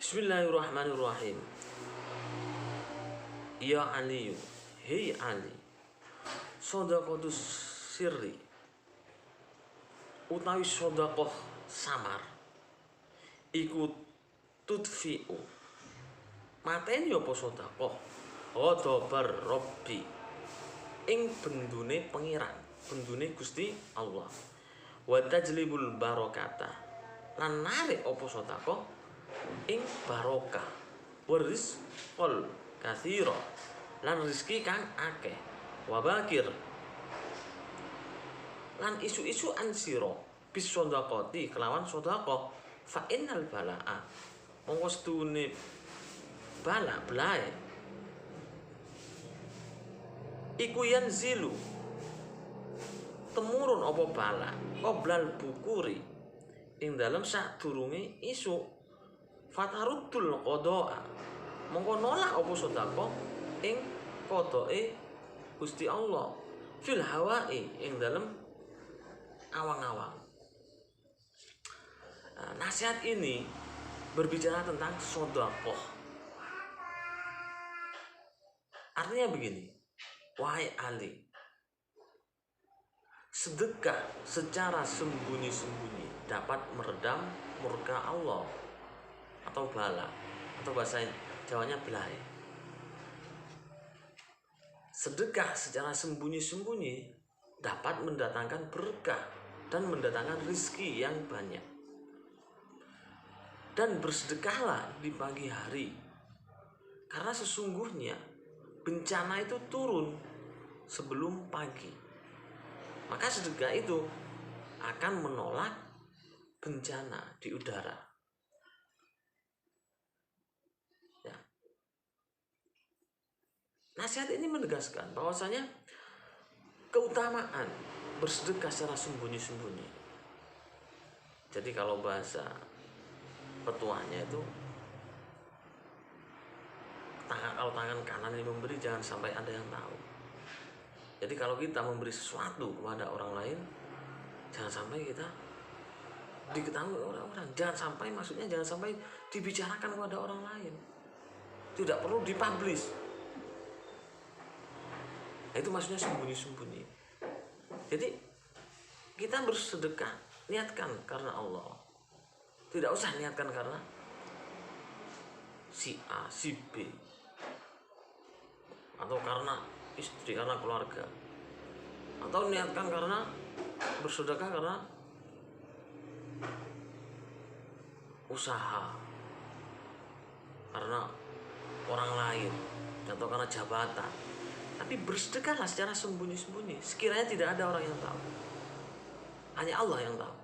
Bismillahirrahmanirrahim. Ya Ali, hei Ali, shadaqatus sirri utawi shadaqah samar iku tudfi'u mateni apa shadaqah ghadabar rabbi ing bendune pengiran, bendune Gusti Allah, wa tajlibul barakata lan narik apa shadaqah ing barokah, waris qol kathira lan rezeki kang akeh, wabakir lan isu-isu ansiro bis shadaqati kelawan shadaqah, fa innal balaa mongko stune bala belae iku yanzilu temurun apa bala qoblal bukuri ing dalem sadurunge isu, fataruddul qada'a mongko nolak apa sedekah ing qadae Gusti Allah fil hawa'i ing dalem awang-awang. Nasihat ini berbicara tentang sedekah. Artinya begini, wahai Ali, sedekah secara sembunyi-sembunyi dapat meredam murka Allah atau bala, atau bahasa Jawanya belai. Sedekah secara sembunyi-sembunyi dapat mendatangkan berkah dan mendatangkan rezeki yang banyak. Dan bersedekahlah di pagi hari, karena sesungguhnya bencana itu turun sebelum pagi. Maka sedekah itu akan menolak bencana di udara. Ya. Nasihat ini menegaskan bahwasanya keutamaan bersedekah secara sembunyi-sembunyi. Jadi kalau bahasa petuanya itu, kalau tangan kanan ini memberi, jangan sampai ada yang tahu. Jadi kalau kita memberi sesuatu kepada orang lain, jangan sampai kita diketahui orang-orang. Jangan sampai, maksudnya jangan sampai dibicarakan kepada orang lain. Tidak perlu dipublish. Itu maksudnya sembunyi-sembunyi. Jadi kita bersedekah, niatkan karena Allah. Tidak usah niatkan karena si A, si B, atau karena istri, karena keluarga, atau niatkan karena bersedekah karena usaha, karena orang lain, atau karena jabatan. Tapi bersedekahlah secara sembunyi-sembunyi, sekiranya tidak ada orang yang tahu, hanya Allah yang tahu.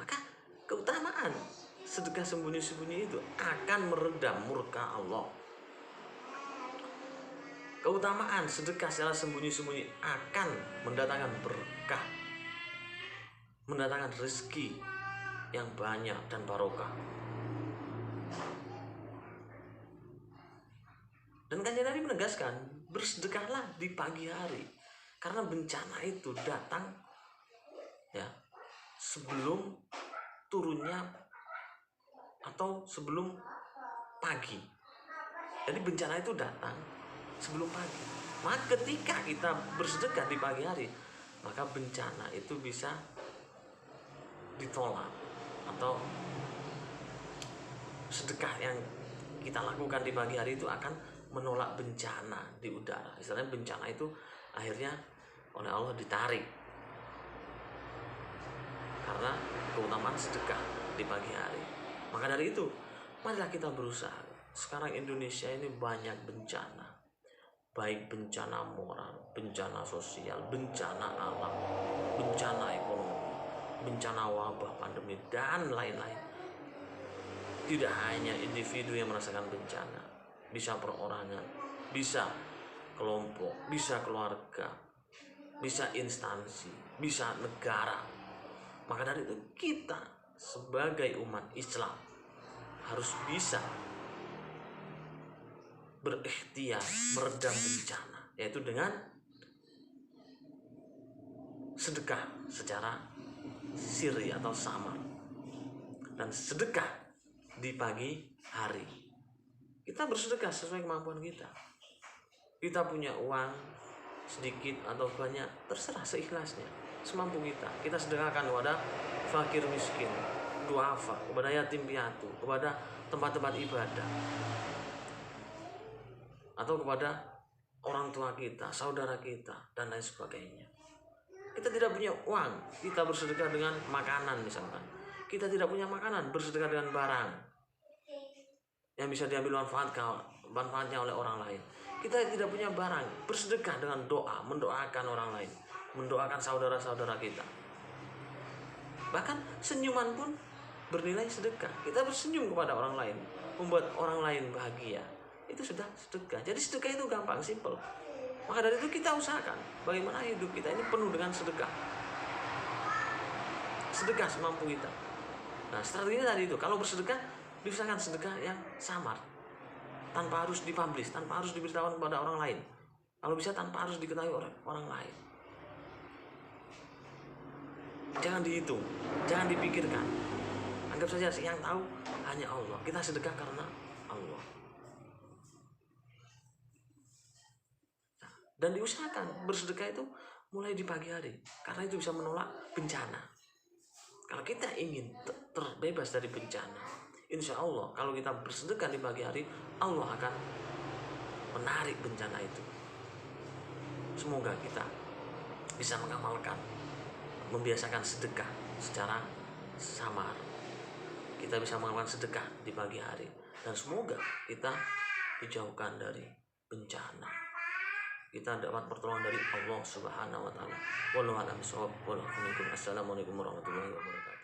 Maka keutamaan sedekah sembunyi-sembunyi itu akan meredam murka Allah. Keutamaan sedekah secara sembunyi-sembunyi akan mendatangkan berkah, mendatangkan rezeki yang banyak dan barokah. Dan Kanjeng Nabi menegaskan, bersedekahlah di pagi hari, karena bencana itu datang ya sebelum turunnya atau sebelum pagi. Jadi bencana itu datang sebelum pagi. Maka ketika kita bersedekah di pagi hari, maka bencana itu bisa ditolak, atau sedekah yang kita lakukan di pagi hari itu akan menolak bencana di udara. Istilahnya bencana itu akhirnya oleh Allah ditarik karena keutamaan sedekah di pagi hari. Maka dari itu, marilah kita berusaha. Sekarang Indonesia ini banyak bencana, baik bencana moral, bencana sosial, bencana alam, bencana ekonomi, bencana wabah, pandemi, dan lain-lain. Tidak hanya individu yang merasakan bencana, bisa perorangan, bisa kelompok, bisa keluarga, bisa instansi, bisa negara. Maka dari itu kita sebagai umat Islam harus bisa berikhtiar meredam bencana, yaitu dengan sedekah secara sirri atau samar. Dan sedekah di pagi hari. Kita bersedekah sesuai kemampuan kita. Kita punya uang sedikit atau banyak, terserah seikhlasnya, semampu kita. Kita sedekahkan kepada fakir miskin, duafa, kepada yatim piatu, kepada tempat-tempat ibadah, atau kepada orang tua kita, saudara kita, dan lain sebagainya. Kita tidak punya uang, kita bersedekah dengan makanan misalkan. Kita tidak punya makanan, bersedekah dengan barang yang bisa diambil manfaatnya oleh orang lain. Kita tidak punya barang, bersedekah dengan doa, mendoakan orang lain, mendoakan saudara-saudara kita. Bahkan senyuman pun bernilai sedekah. Kita bersenyum kepada orang lain, membuat orang lain bahagia, itu sudah sedekah. Jadi sedekah itu gampang, simple. Maka dari itu kita usahakan bagaimana hidup kita ini penuh dengan sedekah. Sedekah semampu kita. Nah, strateginya tadi itu, kalau bersedekah diusahakan sedekah yang samar, tanpa harus dipublish, tanpa harus diberitahukan kepada orang lain. Kalau bisa tanpa harus diketahui oleh orang lain. Jangan dihitung, jangan dipikirkan. Anggap saja yang tahu hanya Allah. Kita sedekah karena Allah. Dan diusahakan bersedekah itu mulai di pagi hari, karena itu bisa menolak bencana. Kalau kita ingin terbebas dari bencana, insya Allah kalau kita bersedekah di pagi hari, Allah akan menarik bencana itu. Semoga kita bisa mengamalkan, membiasakan sedekah secara samar. Kita bisa mengamalkan sedekah di pagi hari, dan semoga kita dijauhkan dari bencana. Kita dapat pertolongan dari Allah Subhanahu wa taala. Wallahu a'lam bishawab. Assalamualaikum warahmatullahi wabarakatuh.